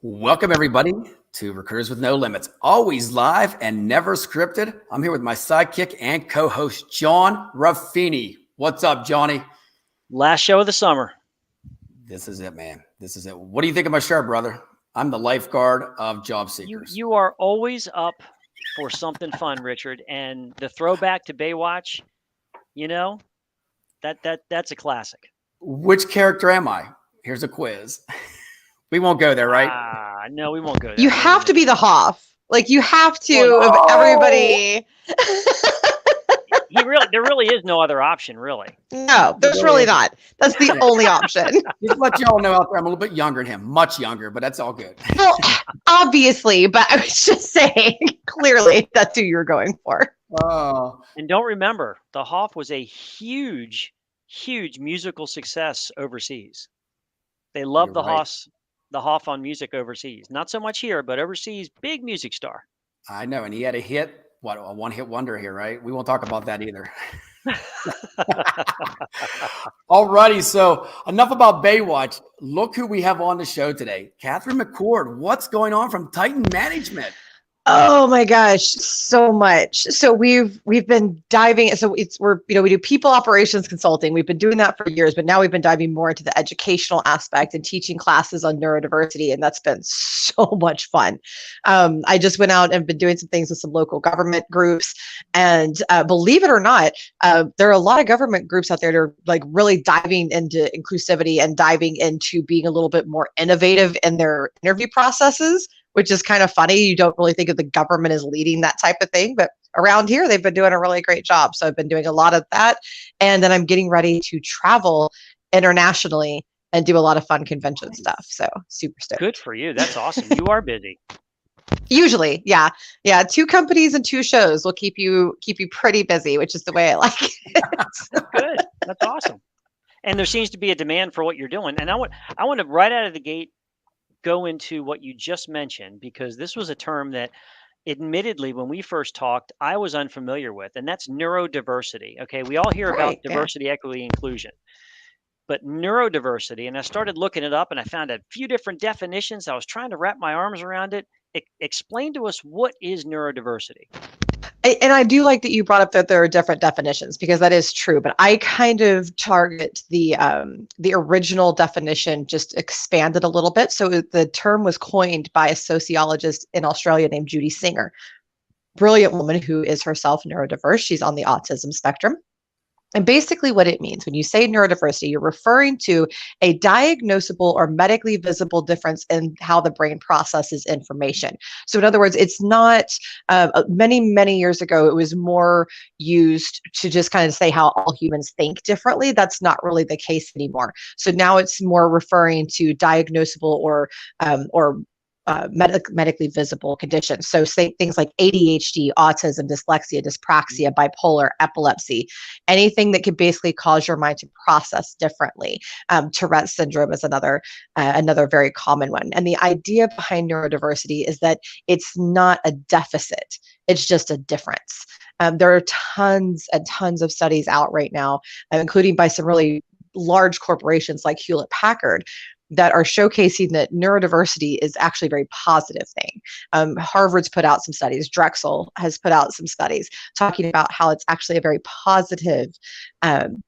Welcome, everybody, to Recruiters with No Limits. Always live and never scripted. I'm here with my sidekick and co-host, John Ruffini. What's up, Johnny? Last show of the summer. This is it, man. This is it. What do you think of my shirt, brother? I'm the lifeguard of job seekers. You are always up for something fun, Richard. And the throwback to Baywatch, you know, that's a classic. Which character am I? Here's a quiz. We won't go there, right? No, we won't go there. You have to be the Hoff. Like you have to of everybody. There really is no other option, really. No, there's really not. That's the only option. Just let you all know out there, I'm a little bit younger than him, much younger, but that's all good. Well, obviously, but I was just saying, clearly, that's who you're going for. And don't remember, the Hoff was a huge musical success overseas. They loved the Hoff on music overseas. Not so much here, but overseas, big music star. I know, and he had a hit. What, a one-hit wonder here, right? We won't talk about that either. All righty, so enough about Baywatch. Look who we have on the show today. Catherine McCord. What's going on from Titan Management? Oh my gosh, so much. So we've been diving. So we do people operations consulting. We've been doing that for years, but now we've been diving more into the educational aspect and teaching classes on neurodiversity, and that's been so much fun. I just went out and been doing some things with some local government groups, and believe it or not, there are a lot of government groups out there that are like really diving into inclusivity and diving into being a little bit more innovative in their interview processes, which is kind of funny. You don't really think of the government as leading that type of thing, but around here, they've been doing a really great job. So I've been doing a lot of that. And then I'm getting ready to travel internationally and do a lot of fun convention stuff. So super stoked. Good for you. That's awesome. You are busy. Usually, yeah. 2 companies and 2 shows will keep you pretty busy, which is the way I like it. Good. That's awesome. And there seems to be a demand for what you're doing. And I want to right out of the gate go into what you just mentioned, because this was a term that admittedly when we first talked I was unfamiliar with, and that's neurodiversity. Okay, we all hear about diversity, equity, inclusion, but neurodiversity, and I started looking it up and I found a few different definitions. I was trying to wrap my arms around it. Explain to us, what is neurodiversity? And I do like that you brought up that there are different definitions, because that is true. But I kind of target the original definition, just expanded a little bit. So the term was coined by a sociologist in Australia named Judy Singer, brilliant woman who is herself neurodiverse. She's on the autism spectrum. And basically what it means when you say neurodiversity, you're referring to a diagnosable or medically visible difference in how the brain processes information. So in other words, it's not, many years ago, it was more used to just kind of say how all humans think differently. That's not really the case anymore. So now it's more referring to diagnosable or medically visible conditions. So say things like ADHD, autism, dyslexia, dyspraxia, bipolar, epilepsy, anything that could basically cause your mind to process differently. Tourette's syndrome is another very common one. And the idea behind neurodiversity is that it's not a deficit, it's just a difference. There are tons and tons of studies out right now, including by some really large corporations like Hewlett Packard, that are showcasing that neurodiversity is actually a very positive thing. Harvard's put out some studies. Drexel has put out some studies talking about how it's actually a very positive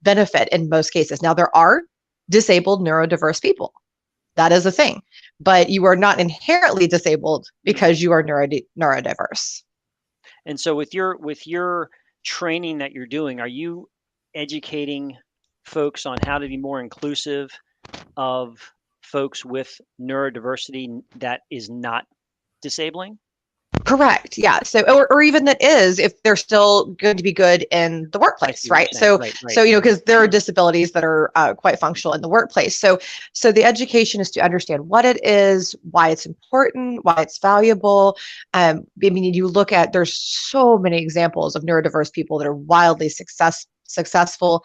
benefit in most cases. Now, there are disabled neurodiverse people. That is a thing. But you are not inherently disabled because you are neurodiverse. And so with your training that you're doing, are you educating folks on how to be more inclusive of folks with neurodiversity that is not disabling? Correct. Yeah. So, or even that is, if they're still going to be good in the workplace, right? So, right. So, because there are disabilities that are quite functional in the workplace. So the education is to understand what it is, why it's important, why it's valuable. I mean, you look at, there's so many examples of neurodiverse people that are wildly successful.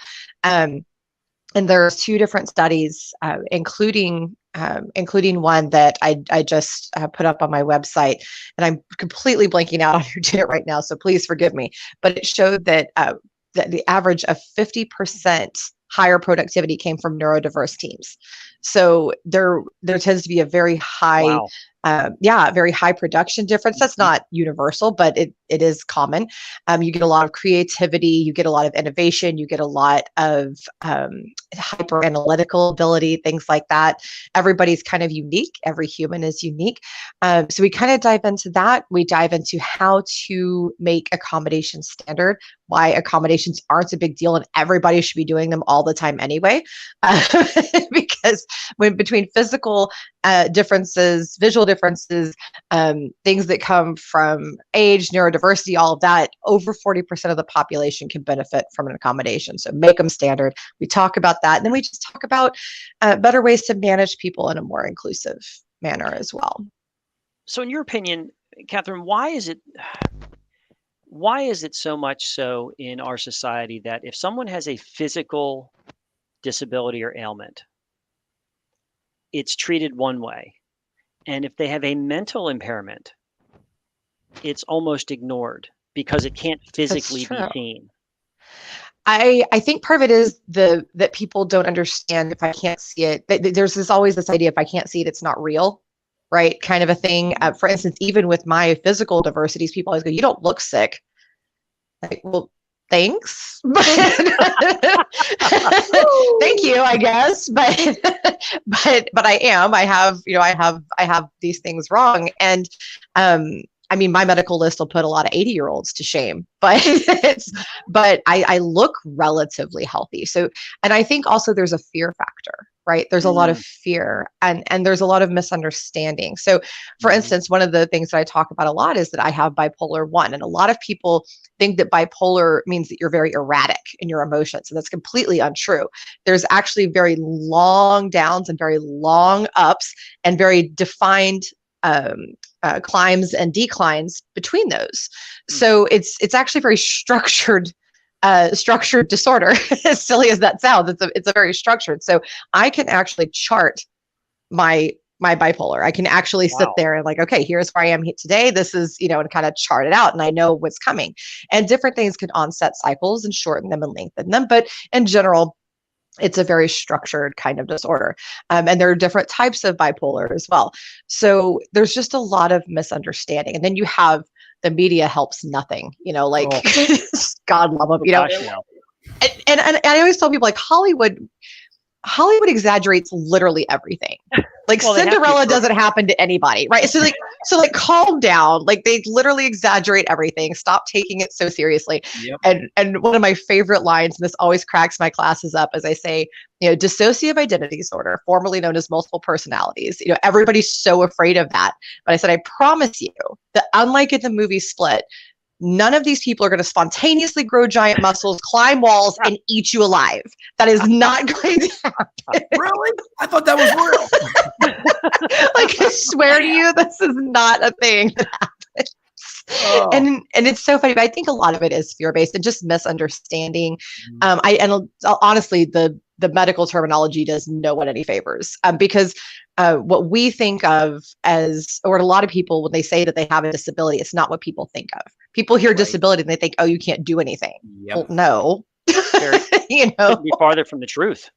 And there's 2 different studies, including one that I just put up on my website, and I'm completely blanking out on who did it right now, so please forgive me. But it showed that the average of 50% higher productivity came from neurodiverse teams. So there tends to be a very high very high production difference. That's not universal, but it is common. You get a lot of creativity, you get a lot of innovation, you get a lot of hyper analytical ability, things like that. Everybody's kind of unique. Every human is unique. So we kind of dive into that. We dive into how to make accommodations standard, why accommodations aren't a big deal and everybody should be doing them all the time anyway. Because when between physical differences, visual differences, things that come from age, neurodiversity, all of that, over 40% of the population can benefit from an accommodation. So make them standard. We talk about that. And then we just talk about better ways to manage people in a more inclusive manner as well. So in your opinion, Catherine, why is it so much so in our society that if someone has a physical disability or ailment, it's treated one way, and if they have a mental impairment, it's almost ignored because it can't physically be seen? I think part of it is that people don't understand, if I can't see it, there's always this idea, if I can't see it, it's not real, right? Kind of a thing. For instance, even with my physical diversities, people always go, you don't look sick. Like, well, thanks. Thank you, I guess. But I am. I have these things wrong. And I mean, my medical list will put a lot of 80-year-olds to shame, but I look relatively healthy. So, and I think also there's a fear factor, right? There's a lot of fear and there's a lot of misunderstanding. So for instance, one of the things that I talk about a lot is that I have bipolar 1, and a lot of people think that bipolar means that you're very erratic in your emotions. And that's completely untrue. There's actually very long downs and very long ups and very defined climbs and declines between those. So it's actually very structured disorder. As silly as that sounds, it's a very structured. So I can actually chart my bipolar. I can actually sit there and like, okay, here's where I am today. This is, and kind of chart it out, and I know what's coming. And different things can onset cycles and shorten them and lengthen them. But in general, it's a very structured kind of disorder. And there are different types of bipolar as well. So there's just a lot of misunderstanding. And then you have the media helps nothing, God love them, And I always tell people, like, Hollywood exaggerates literally everything. Like, well, Cinderella doesn't happen to anybody, right? So calm down. Like, they literally exaggerate everything. Stop taking it so seriously. Yep. And one of my favorite lines, and this always cracks my classes up, as I say, dissociative identity disorder, formerly known as multiple personalities. Everybody's so afraid of that. But I said, I promise you that unlike in the movie Split, none of these people are going to spontaneously grow giant muscles, climb walls, and eat you alive. That is not going to happen. Really? I thought that was real. Like, I swear to you, this is not a thing that happens. Oh. And it's so funny, but I think a lot of it is fear-based and just misunderstanding. Honestly, the medical terminology does no one any favors, because what we think of as, or a lot of people, when they say that they have a disability, it's not what people think of. People hear disability and they think, oh, you can't do anything. Yep. Well, no. Couldn't be farther from the truth.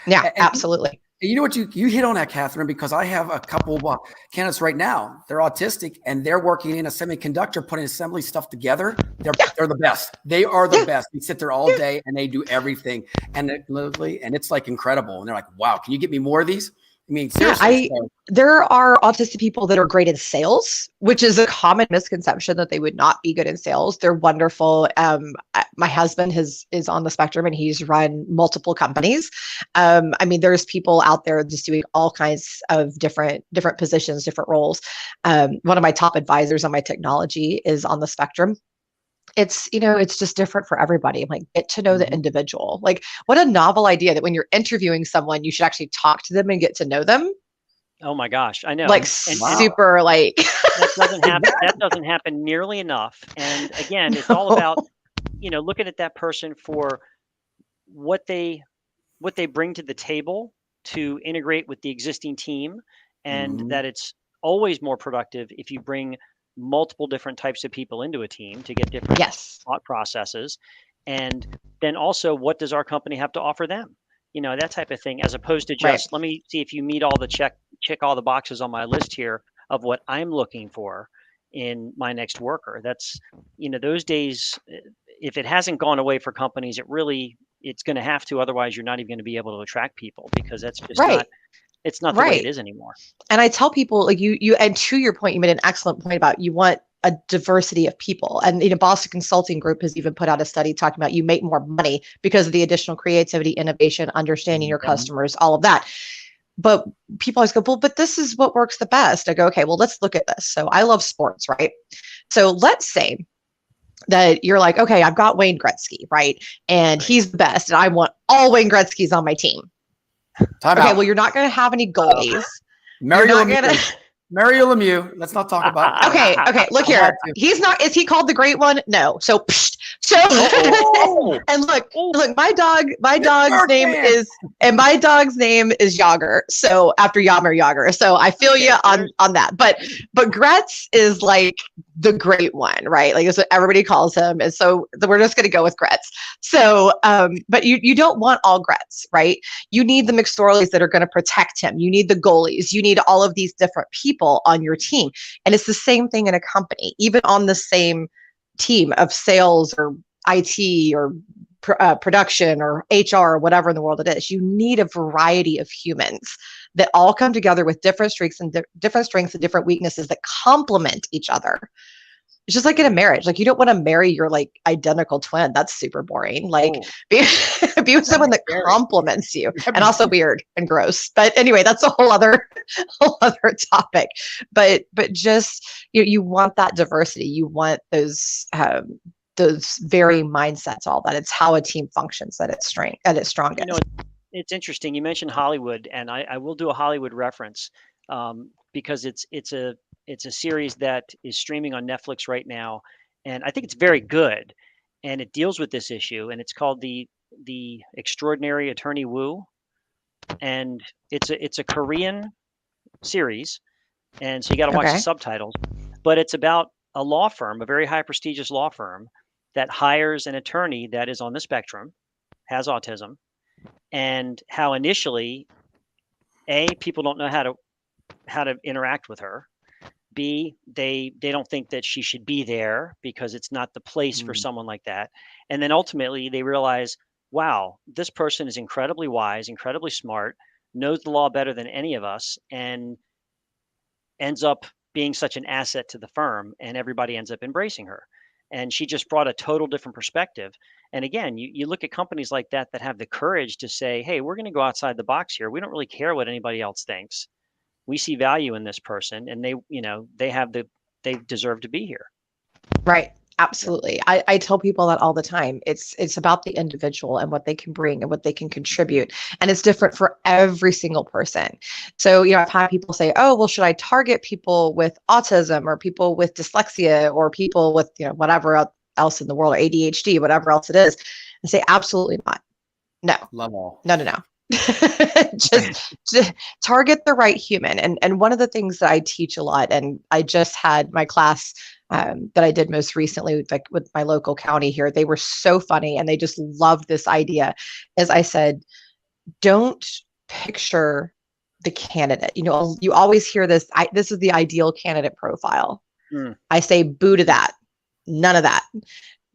Yeah, absolutely. You know what, you hit on that, Catherine, because I have a couple of candidates right now. They're autistic and they're working in a semiconductor, putting assembly stuff together. They're the best. They are the best. They sit there all day and they do everything, and it's like incredible. And they're like, wow, can you get me more of these? I mean, seriously. There are autistic people that are great in sales, which is a common misconception that they would not be good in sales. They're wonderful. My husband is on the spectrum and he's run multiple companies. I mean, there's people out there just doing all kinds of different positions, different roles. One of my top advisors on my technology is on the spectrum. It's just different for everybody. I'm like, get to know the individual. Like, what a novel idea that when you're interviewing someone, you should actually talk to them and get to know them. Oh my gosh, I know. Like, super like that doesn't happen nearly enough. And again, it's all about, looking at that person for what they bring to the table to integrate with the existing team, and that it's always more productive if you bring multiple different types of people into a team to get different thought processes. And then also, what does our company have to offer them? That type of thing, as opposed to just, let me see if you meet all the check all the boxes on my list here. of what I'm looking for in my next worker. That's, those days, if it hasn't gone away for companies, it's going to have to, otherwise you're not even going to be able to attract people, because that's just Right. it's not the way it Right. is anymore. And I tell people, like, and to your point, you made an excellent point about you want a diversity of people. And Boston Consulting Group has even put out a study talking about you make more money because of the additional creativity, innovation, understanding your customers, all of that. But people always go, well, but this is what works the best. I go, okay, well, let's look at this. So I love sports, right? So let's say that you're like, okay, I've got Wayne Gretzky, right? And he's the best. And I want all Wayne Gretzky's on my team. Well, you're not going to have any goalies. Mario Lemieux. Let's not talk about. Okay. Look here. He's not. Is he called the Great One? No. So. And look. My dog's name is Yager. So after Yammer Yager. So I feel you on that. But Gretz is like the Great One, right? Like that's what everybody calls him. And so we're just going to go with Gretz. So, but you don't want all Gretz, right? You need the McSorleys that are going to protect him. You need the goalies. You need all of these different people on your team. And it's the same thing in a company, even on the same team of sales or IT or production or HR or whatever in the world it is. You need a variety of humans that all come together with different strengths and different weaknesses that complement each other. It's just like in a marriage. Like you don't want to marry your like identical twin. That's super boring. Like be with someone that complements you, and also weird and gross. But anyway, that's a whole other topic. But just you want that diversity. You want those varying mindsets. All that. It's how a team functions at its strongest. It's interesting. You mentioned Hollywood, and I will do a Hollywood reference because it's a series that is streaming on Netflix right now, and I think it's very good, and it deals with this issue, and it's called the Extraordinary Attorney Woo, and it's a Korean series, and so you got to watch the subtitles, but it's about a law firm, a very high prestigious law firm that hires an attorney that is on the spectrum, has autism, and how initially, people don't know how to interact with her. B, they don't think that she should be there because it's not the place for someone like that. And then ultimately they realize, wow, this person is incredibly wise, incredibly smart, knows the law better than any of us, and ends up being such an asset to the firm, and everybody ends up embracing her. And she just brought a total different perspective. And again, you look at companies like that have the courage to say, hey, we're going to go outside the box here. We don't really care what anybody else thinks. We see value in this person, and they deserve to be here. Right. Absolutely. I tell people that all the time. It's about the individual and what they can bring and what they can contribute. And it's different for every single person. So, I've had people say, oh, well, should I target people with autism or people with dyslexia or people with, whatever else in the world, or ADHD, whatever else it is, and say, absolutely not. No. Love all. No. just target the right human. And one of the things that I teach a lot, and I just had my class that I did most recently with my local county here, they were so funny and they just loved this idea. As I said, don't picture the candidate. You always hear this, this is the ideal candidate profile. I say boo to that. None of that.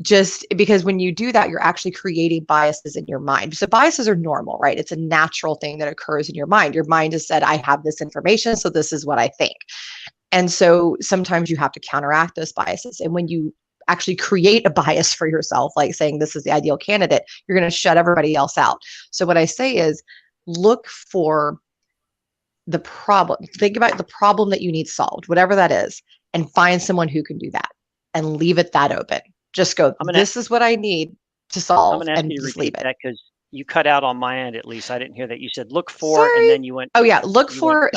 Just because when you do that, you're actually creating biases in your mind. So biases are normal, right? It's a natural thing that occurs in your mind. Your mind has said, I have this information, so this is what I think. And so sometimes you have to counteract those biases. And when you actually create a bias for yourself, like saying this is the ideal candidate, you're going to shut everybody else out. So what I say is look for the problem. Think about the problem that you need solved, whatever that is, and find someone who can do that and leave it that open. Just go, this is what I need to solve. I'm going to ask you to repeat that because you cut out on my end, at least. I didn't hear that. You said look for, and then you went. Oh yeah. Look for,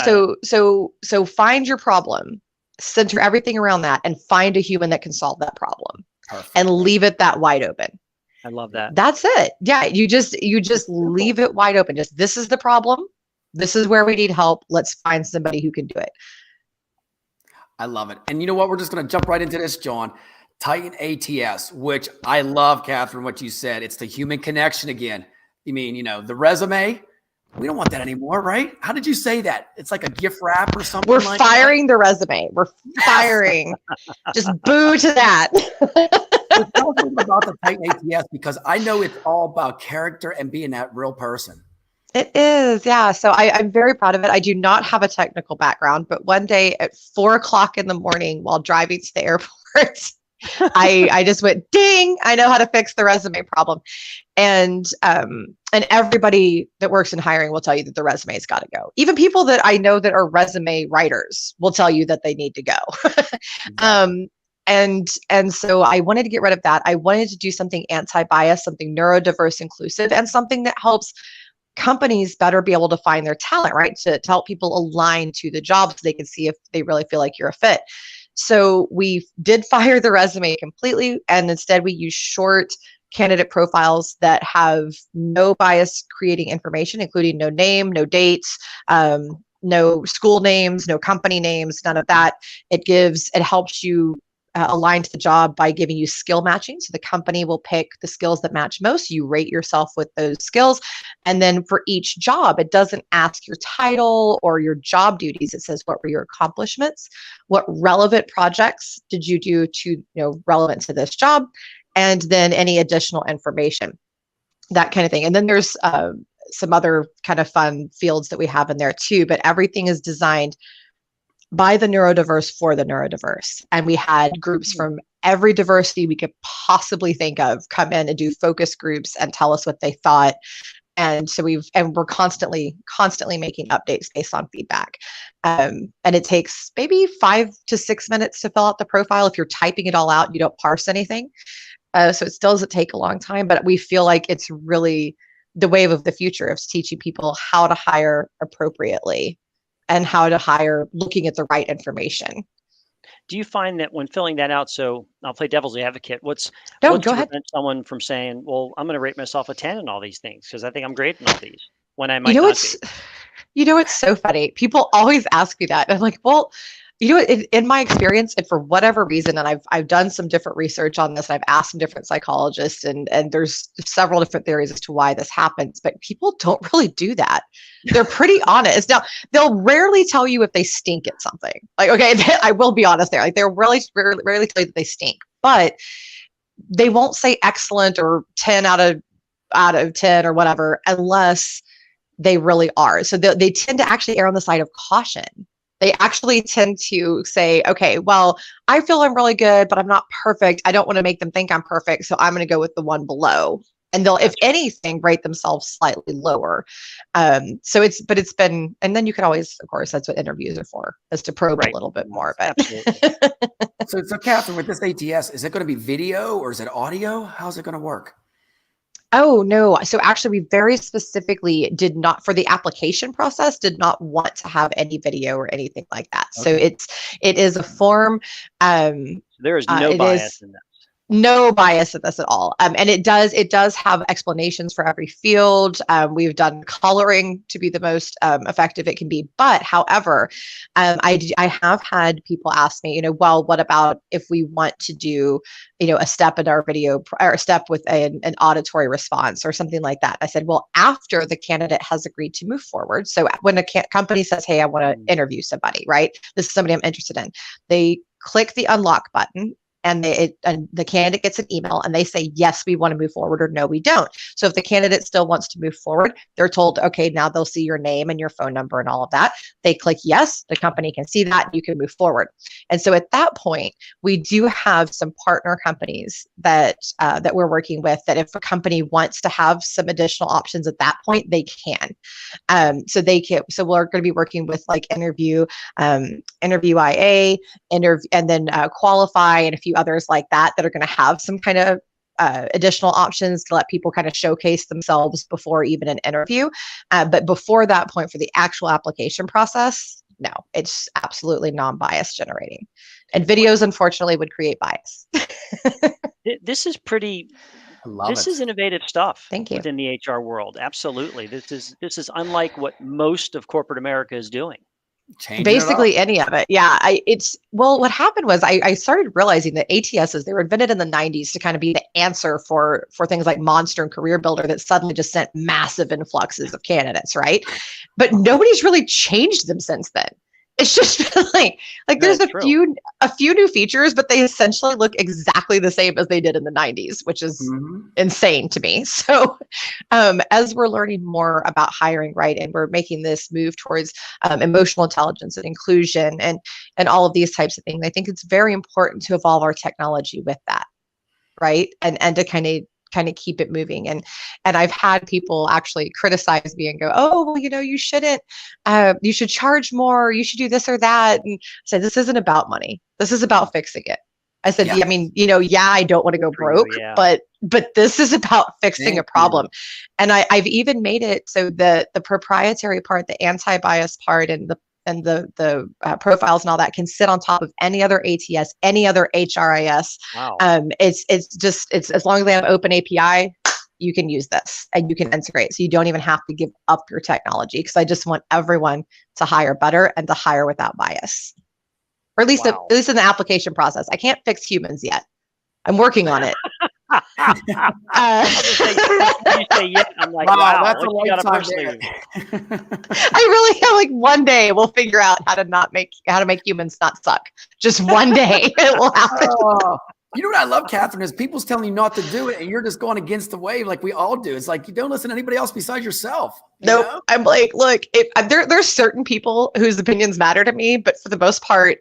so find your problem, center everything around that, and find a human that can solve that problem. Perfect. And leave it that wide open. I love that. That's it. Yeah. You just leave it wide open. Just, this is the problem. This is where we need help. Let's find somebody who can do it. I love it. And you know what? We're just going to jump right into this, John. Titan ATS, which I love, Catherine, what you said. It's the human connection again. You mean, the resume, We don't want that anymore, right? How did you say that? It's like a gift wrap or something. We're like firing the resume. We're firing. Just boo to that. So tell us a little bit about the Titan ATS, because I know it's all about character and being that real person. It is, yeah. So I'm very proud of it. I do not have a technical background, but one day at 4 o'clock in the morning while driving to the airport, I just went, ding, I know how to fix the resume problem. And everybody that works in hiring will tell you that the resume's got to go. Even people that I know that are resume writers will tell you that they need to go. Exactly. And so I wanted to get rid of that. I wanted to do something anti-bias, something neurodiverse inclusive, and something that helps companies better be able to find their talent, right? To help people align to the job so they can see if they really feel like you're a fit. So we did fire the resume completely, and instead we use short candidate profiles that have no bias creating information, including no name, no dates, no school names, no company names, none of that. It helps you align to the job by giving you skill matching. So the company will pick the skills that match most. You rate yourself with those skills. And then for each job, it doesn't ask your title or your job duties. It says, what were your accomplishments? What relevant projects did you do to, relevant to this job? And then any additional information, that kind of thing. And then there's some other kind of fun fields that we have in there too, but everything is designed by the neurodiverse for the neurodiverse. And we had groups from every diversity we could possibly think of come in and do focus groups and tell us what they thought. And so we're constantly making updates based on feedback. And it takes maybe 5 to 6 minutes to fill out the profile. If you're typing it all out, you don't parse anything. So it still doesn't take a long time, but we feel like it's really the wave of the future of teaching people how to hire appropriately and how to hire looking at the right information. Do you find that when filling that out, so I'll play devil's advocate, what's Go to ahead. prevent someone from saying, well, I'm going to rate myself a 10 in all these things because I think I'm great in all these, when I might not be? It's so funny. People always ask me that. I'm like, well, in my experience, and for whatever reason, and I've done some different research on this, and I've asked some different psychologists, and there's several different theories as to why this happens, but people don't really do that. They're pretty honest. Now, they'll rarely tell you if they stink at something. Like, okay, I will be honest there. Like, they'll rarely tell you that they stink, but they won't say excellent or 10 out of 10 or whatever unless they really are. So they tend to actually err on the side of caution. They actually tend to say, okay, well, I feel I'm really good, but I'm not perfect. I don't want to make them think I'm perfect, so I'm going to go with the one below. And they'll, if anything, rate themselves slightly lower. So it's been, and then you can always, of course, that's what interviews are for, is to probe a little bit more. But So Catherine, with this ATS, is it going to be video or is it audio? How's it going to work? Oh, no. So actually, we very specifically did not, for the application process, did not want to have any video or anything like that. Okay. So it is a form. There is no bias in that. No bias in this at all. And it does have explanations for every field. We've done coloring to be the most effective it can be. But however, I have had people ask me, well, what about if we want to do, a step in our video or a step with an auditory response or something like that? I said, well, after the candidate has agreed to move forward. So when a company says, hey, I want to interview somebody, right? This is somebody I'm interested in. They click the unlock button. And the candidate gets an email and they say, yes, we want to move forward, or no, we don't. So if the candidate still wants to move forward, they're told, okay, now they'll see your name and your phone number and all of that. They click yes, the company can see that, and you can move forward. And so at that point, we do have some partner companies that we're working with, that if a company wants to have some additional options at that point, they can. So we're going to be working with like Interview IA, and then Qualify, and a few others like that are going to have some kind of additional options to let people kind of showcase themselves before even an interview. But before that point, for the actual application process, no, it's absolutely non-bias generating. And videos, unfortunately, would create bias. This is pretty. This is innovative stuff. Thank you. Within the HR world. Absolutely. This is unlike what most of corporate America is doing. Changing it up. Basically any of it. Yeah. What happened was I started realizing that ATSs, they were invented in the 90s to kind of be the answer for things like Monster and Career Builder that suddenly just sent massive influxes of candidates, right? But nobody's really changed them since then. It's just like there's That's true. a few new features, but they essentially look exactly the same as they did in the 90s, which is insane to me. So as we're learning more about hiring, right, and we're making this move towards emotional intelligence and inclusion and all of these types of things, I think it's very important to evolve our technology with that, right, and to kind of keep it moving. And I've had people actually criticize me and go, oh, well, you shouldn't, you should charge more, you should do this or that. And I said, this isn't about money, this is about fixing it. I said, I mean, I don't want to go broke, but this is about fixing a problem. And I've even made it so the proprietary part, the anti-bias part, and the profiles and all that can sit on top of any other ATS, any other HRIS. Wow. It's as long as they have open API, you can use this and you can integrate. So you don't even have to give up your technology, because I just want everyone to hire better and to hire without bias. Or at least in the application process. I can't fix humans yet. I'm working on it. You say yeah. I'm like, wow, that's what you got up your there. I really have like one day we'll figure out how to make humans not suck. Just one day it will happen. You know what I love, Catherine, is people's telling you not to do it, and you're just going against the wave like we all do. It's like you don't listen to anybody else besides yourself. Nope. Know? I'm like, look, there's certain people whose opinions matter to me, but for the most part,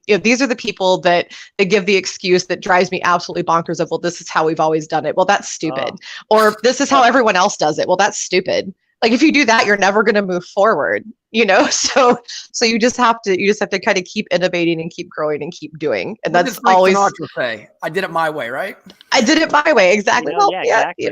these are the people that give the excuse that drives me absolutely bonkers of, well, this is how we've always done it. Well, that's stupid. Or this is how everyone else does it. Well, that's stupid. Like if you do that, you're never going to move forward, So you just have to kind of keep innovating and keep growing and keep doing. And that's always say, I did it my way, right? I did it my way. Exactly. Exactly.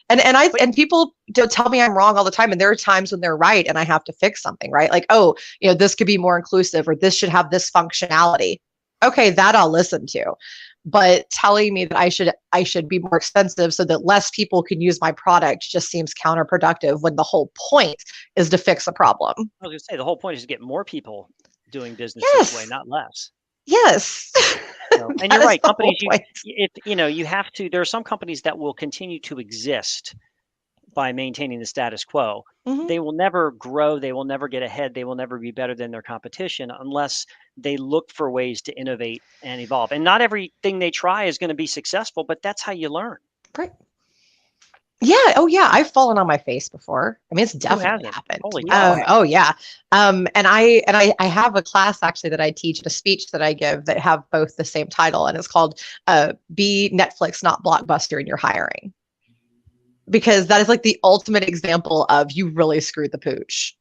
And people don't tell me I'm wrong all the time. And there are times when they're right and I have to fix something, right? Like, oh, this could be more inclusive, or this should have this functionality. Okay, that I'll listen to. But telling me that I should be more expensive so that less people can use my product just seems counterproductive, when the whole point is to fix a problem. I was going to say, the whole point is to get more people doing business this way, not less. Yes. And you're right. Companies, you have to. There are some companies that will continue to exist by maintaining the status quo. Mm-hmm. They will never grow. They will never get ahead. They will never be better than their competition unless they look for ways to innovate and evolve. And not everything they try is going to be successful, but that's how you learn. Right. Yeah. Oh, yeah. I've fallen on my face before. I mean, it's definitely happened. Holy cow. Oh, yeah. And I have a class actually that I teach, a speech that I give that have both the same title, and it's called "Be Netflix, Not Blockbuster in Your Hiring." Because that is like the ultimate example of you really screwed the pooch.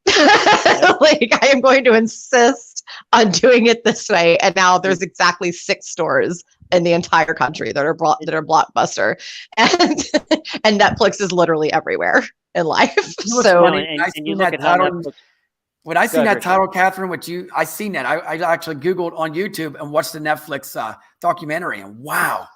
Like, I am going to insist on doing it this way. And now there's exactly 6 stores in the entire country that are Blockbuster. And Netflix is literally everywhere in life. So and you look at how Netflix, when I seen that title, Catherine, I seen that. I actually Googled on YouTube and watched the Netflix documentary, and wow.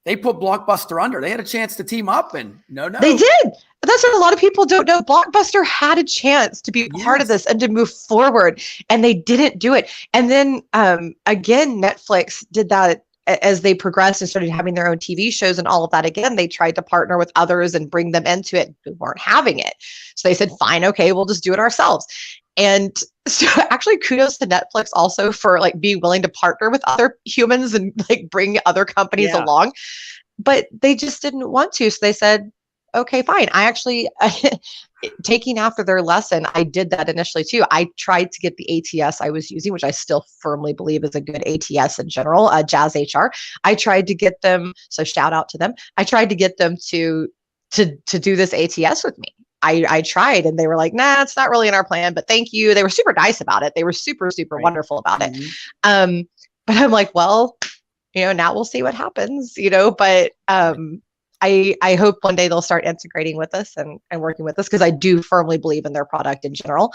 They put Blockbuster under. They had a chance to team up, and no. They did. But that's what a lot of people don't know. Blockbuster had a chance to be part of this and to move forward, and they didn't do it. And then again, Netflix did that as they progressed and started having their own TV shows and all of that. Again, they tried to partner with others and bring them into it who weren't having it. So they said, fine, okay, we'll just do it ourselves. And so actually kudos to Netflix also for like being willing to partner with other humans and like bring other companies along, but they just didn't want to. So they said, okay, fine. I actually, taking after their lesson, I did that initially too. I tried to get the ATS I was using, which I still firmly believe is a good ATS in general, Jazz HR. I tried to get them, so shout out to them. I tried to get them to do this ATS with me. I tried, and they were like, nah, it's not really in our plan, but thank you. They were super nice about it. They were super, super wonderful about it. But I'm like, well, now we'll see what happens, but I hope one day they'll start integrating with us and working with us, because I do firmly believe in their product in general.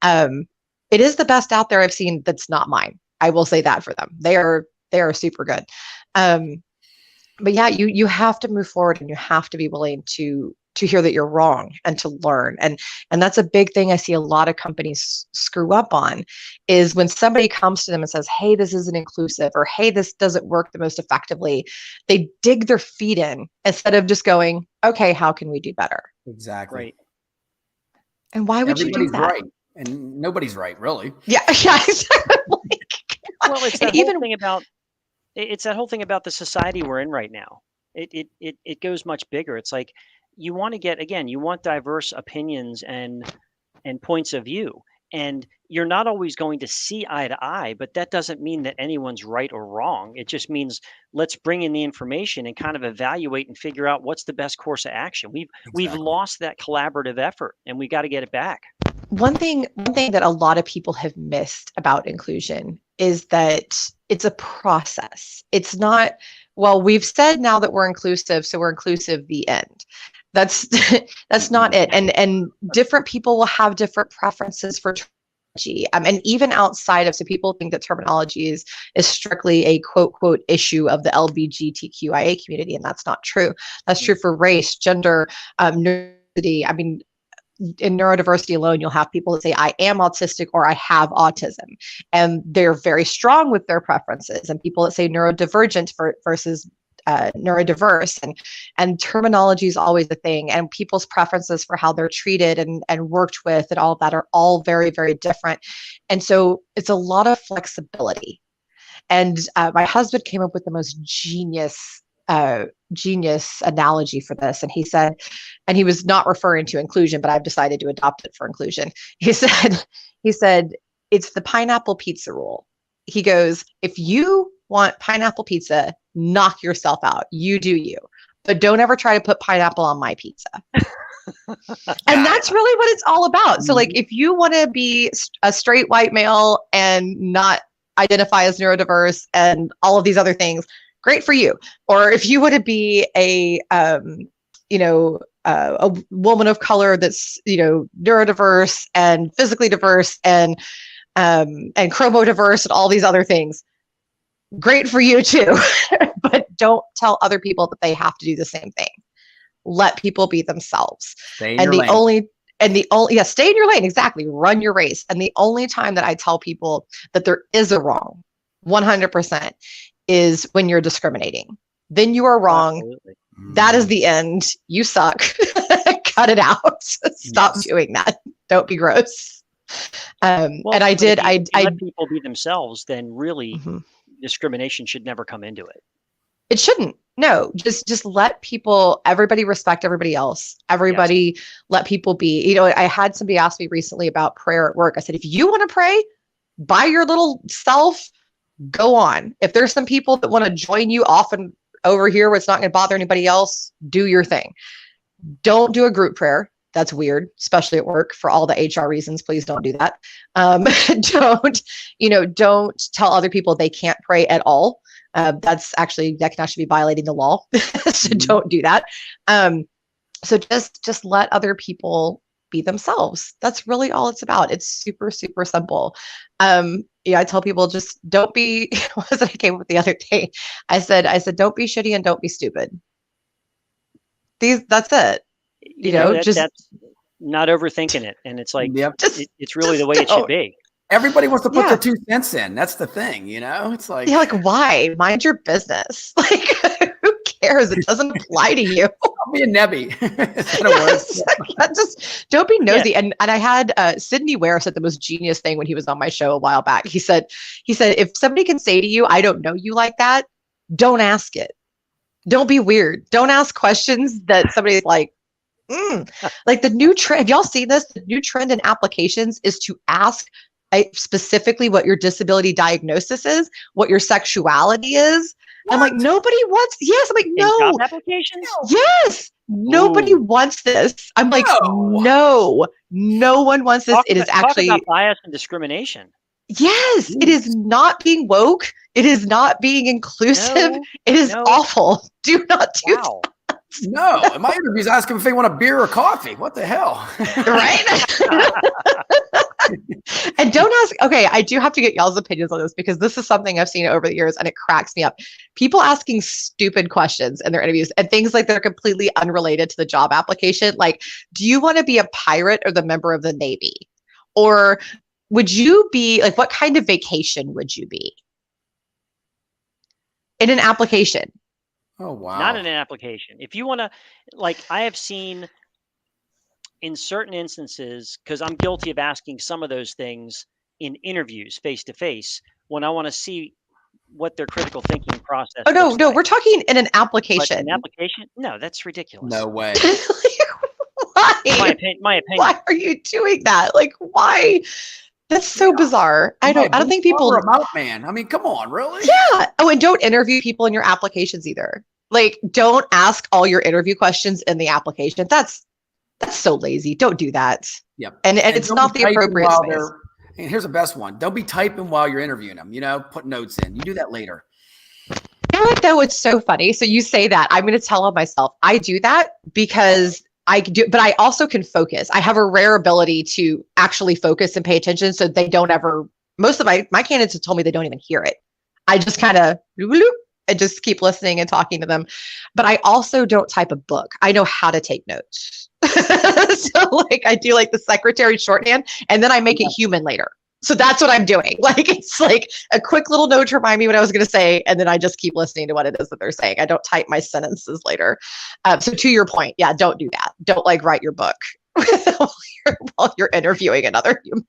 It is the best out there I've seen that's not mine. I will say that for them. They are super good. But yeah, you have to move forward, and you have to be willing to to hear that you're wrong and to learn. And that's a big thing I see a lot of companies screw up on, is when somebody comes to them and says, hey, this isn't inclusive, or hey, this doesn't work the most effectively, they dig their feet in instead of just going, okay, how can we do better? Exactly. Right. And why would you do that? Right. And nobody's right, really. Yeah. Exactly. Well, it's that whole thing about, it's that whole thing about the society we're in right now. It goes much bigger. It's like, you want to get, again, you want diverse opinions and points of view. And you're not always going to see eye to eye, but that doesn't mean that anyone's right or wrong. It just means let's bring in the information and kind of evaluate and figure out what's the best course of action. We've lost that collaborative effort, and we got to get it back. One thing that a lot of people have missed about inclusion is that it's a process. It's not, well, we've said now that we're inclusive, so we're inclusive, the end. That's not it. And different people will have different preferences for terminology. And even outside of, so people think that terminology is strictly a quote issue of the LGBTQIA community, and that's not true. That's true for race, gender, neurodiversity. I mean, in neurodiversity alone, you'll have people that say, I am autistic or I have autism, and they're very strong with their preferences, and people that say neurodivergent versus neurodiverse, and terminology is always the thing, and people's preferences for how they're treated and worked with and all of that are all very, very different. And so it's a lot of flexibility. And my husband came up with the most genius analogy for this. And he said, and he was not referring to inclusion, but I've decided to adopt it for inclusion. He said, it's the pineapple pizza rule. He goes, if you want pineapple pizza, knock yourself out. You do you, but don't ever try to put pineapple on my pizza. And that's really what it's all about. So like, if you want to be a straight white male and not identify as neurodiverse and all of these other things, great for you. Or if you want to be a woman of color that's, neurodiverse and physically diverse and chromodiverse and all these other things, great for you too. But don't tell other people that they have to do the same thing. Let people be themselves. Stay in your lane. Stay in your lane. Exactly. Run your race. And the only time that I tell people that there is a wrong, 100%, is when you're discriminating. Then you are wrong. Absolutely. That is the end. You suck. Cut it out. Stop doing that. Don't be gross. And I did. I let people be themselves. Then really, discrimination should never come into it. It shouldn't. No, just let people, everybody respect everybody else. Everybody let people be. I had somebody ask me recently about prayer at work. I said, if you want to pray by your little self, go on. If there's some people that want to join you off and over here where it's not going to bother anybody else, do your thing. Don't do a group prayer. That's weird, especially at work, for all the HR reasons. Please don't do that. Don't tell other people they can't pray at all. That can actually be violating the law. So don't do that. So just let other people be themselves. That's really all it's about. It's super, super simple. I tell people, just don't be, what was it I came up with the other day? I said, don't be shitty and don't be stupid. That's it. That's not overthinking it. And it's like, it's really the way it should be. Everybody wants to put their 2 cents in. That's the thing, It's like, why? Mind your business. Like, who cares? It doesn't apply to you. I'll be a nebby. Just don't be nosy. Yeah. And I had Sydney Ware said the most genius thing when he was on my show a while back. He said, if somebody can say to you, I don't know you like that, don't ask it. Don't be weird. Don't ask questions that somebody's like, like the new trend. Have y'all seen this? The new trend in applications is to ask specifically what your disability diagnosis is, what your sexuality is. What? I'm like, nobody wants. Yes, I'm like, no. In job applications? Yes, nobody wants this. I'm like, no one wants this. It is actually talk about bias and discrimination. Yes, it is not being woke. It is not being inclusive. It is awful. Do not do that. No, in my interviews, ask them if they want a beer or coffee. What the hell? Right? And don't ask, okay, I do have to get y'all's opinions on this because this is something I've seen over the years and it cracks me up. People asking stupid questions in their interviews and things like they're completely unrelated to the job application. Like, do you want to be a pirate or the member of the Navy? Or would you be like, what kind of vacation would you be in an application? Oh, wow. Not in an application. If you want to, like, I have seen in certain instances, because I'm guilty of asking some of those things in interviews face to face when I want to see what their critical thinking process Oh, no, looks no, like. we're talking in an But application. an application? No, that's ridiculous. No way. Why? My opinion. Why are you doing that? Like, why? That's so bizarre. I don't think people. We're about, man. I mean, come on, really? Yeah. Oh, and don't interview people in your applications either. Like, don't ask all your interview questions in the application. That's so lazy. Don't do that. Yep. And it's don't not be the typing appropriate while space. they're- And here's the best one. Don't be typing while you're interviewing them, put notes in. You do that later. I feel like that was so funny. So you say that. I'm going to tell on myself. I do that because I do, but I also can focus. I have a rare ability to actually focus and pay attention. So they don't ever, most of my candidates have told me they don't even hear it. I just kind of and just keep listening and talking to them. But I also don't type a book. I know how to take notes. So like I do like the secretary shorthand and then I make it human later. So that's what I'm doing. Like, it's like a quick little note to remind me what I was going to say. And then I just keep listening to what it is that they're saying. I don't type my sentences later. So to your point, yeah, don't do that. Don't like write your book while you're interviewing another human.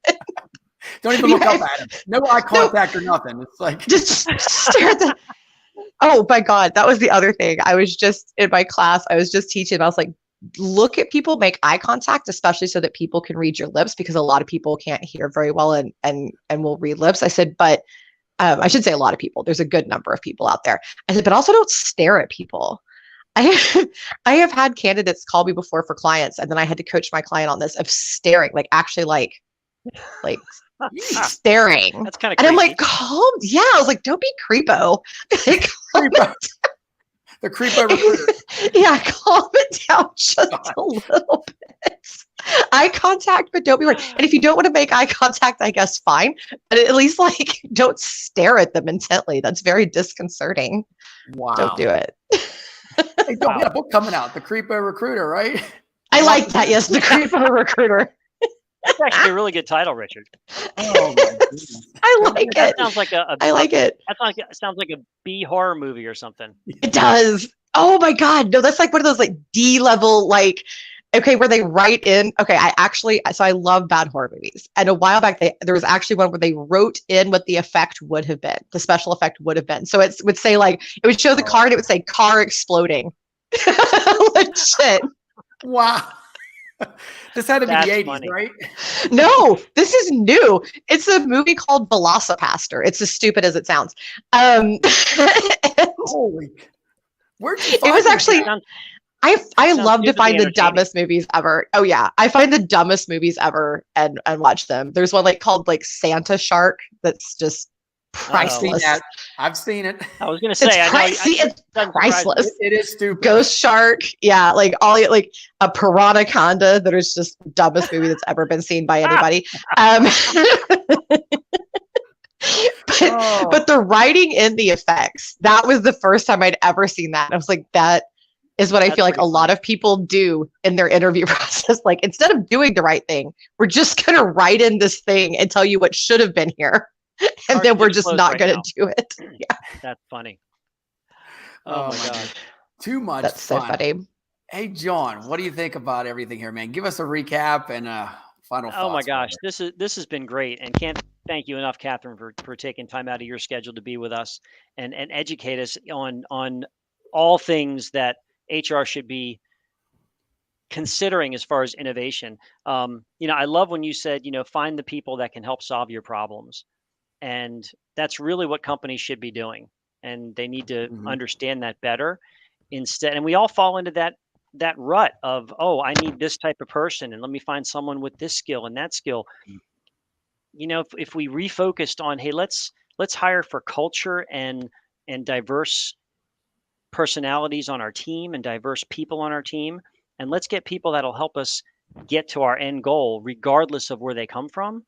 Don't even look up at him. No eye contact or nothing. It's like just stare at the. Oh my God. That was the other thing. I was just in my class. I was just teaching. I was like, look at people, make eye contact, especially so that people can read your lips because a lot of people can't hear very well and will read lips. I said, but I should say a lot of people. There's a good number of people out there. I said, but also don't stare at people. I have had candidates call me before for clients, and then I had to coach my client on this of staring, like actually like staring. That's kind of and creepy. I'm like, calm. Yeah, I was like, don't be creepo. Like, creepo. The creepo recruiter. Yeah, calm it down just a little bit. Eye contact, but don't be right. And if you don't want to make eye contact, I guess fine. But at least like don't stare at them intently. That's very disconcerting. Wow. Don't do it. Hey, don't get a book coming out, The Creepo Recruiter, right? I like that. Yes, The Creepo Recruiter. That's actually a really good title, Richard. Oh my goodness. I like That it. sounds like I like it. That sounds like a B horror movie or something. It does. Oh my God. No, that's like one of those like D level, like, okay, where they write in. Okay, so I love bad horror movies. And a while back, there was actually one where they wrote in what the effect would have been, the special effect would have been. So it would say like, it would show the car and it would say car exploding. Legit. Wow. This had to be That's the 80s, funny. right? No, this is new. It's a movie called Velocipaster. It's as stupid as it sounds. Holy. Where'd you It find was this actually, at? I sounds love to vividly find the entertaining. dumbest movies ever. Oh yeah, I find the dumbest movies ever and watch them. There's one like called like Santa Shark that's just I've seen priceless. that. I've seen it. I was going to It's, say, I know. it's doesn't surprise me. priceless. It is stupid. Ghost Shark, yeah, like like a Piranhaconda that is just the dumbest movie that's ever been seen by anybody. But the writing in the effects, that was the first time I'd ever seen that. And I was like, that is what I feel like a lot of people do in their interview process. Like, instead of doing the right thing, we're just going to write in this thing and tell you what should have been here. And then we're just not going to do it. Yeah. That's funny. Oh my gosh. Too much That's fun. so funny. Hey, John, what do you think about everything here, man? Give us a recap and final thoughts. Oh my gosh, brother. this has been great, and can't thank you enough, Catherine, for taking time out of your schedule to be with us and educate us on all things that HR should be considering as far as innovation. I love when you said, find the people that can help solve your problems, and that's really what companies should be doing, and they need to understand that better. Instead, and we all fall into that rut of, oh, I need this type of person, and let me find someone with this skill and that skill. If we refocused on, hey, let's hire for culture and diverse personalities on our team and diverse people on our team, and let's get people that'll help us get to our end goal regardless of where they come from,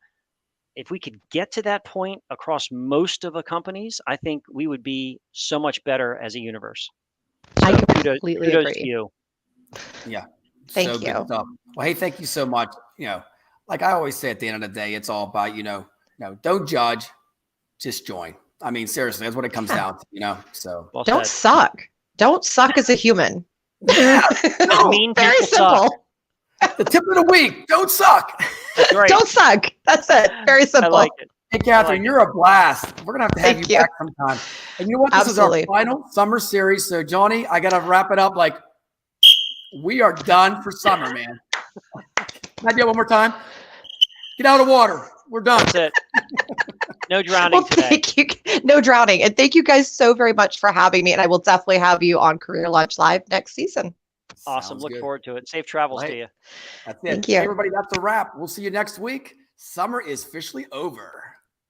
if we could get to that point across most of the companies, I think we would be so much better as a universe. I So completely kudos to agree. you. Yeah. Thank So good you. stuff. Well, hey, thank you so much. Like I always say at the end of the day, it's all about, don't judge, just join. I mean, seriously, that's what it comes down to, so. Well Don't said. suck. Don't suck as a human. Yeah, no, Mean Very people suck. simple. the tip of the week, don't suck. That's right. Don't suck. That's it. Very I simple. like it. Hey, Catherine, like you're a blast. We're going to have Thank you you. back sometime. And you know what? This Absolutely. is our final summer series. So, Johnny, I got to wrap it up. Like, we are done for summer, man. Can I do it one more time? Get out of the water. We're done. That's it. No drowning Well, today. thank you. No drowning. And thank you guys so very much for having me. And I will definitely have you on Career Lunch Live next season. Awesome. Sounds Look good. forward to it. Safe travels Right. to you. That's it. Thank you. Hey, everybody, that's a wrap. We'll see you next week. Summer is officially over.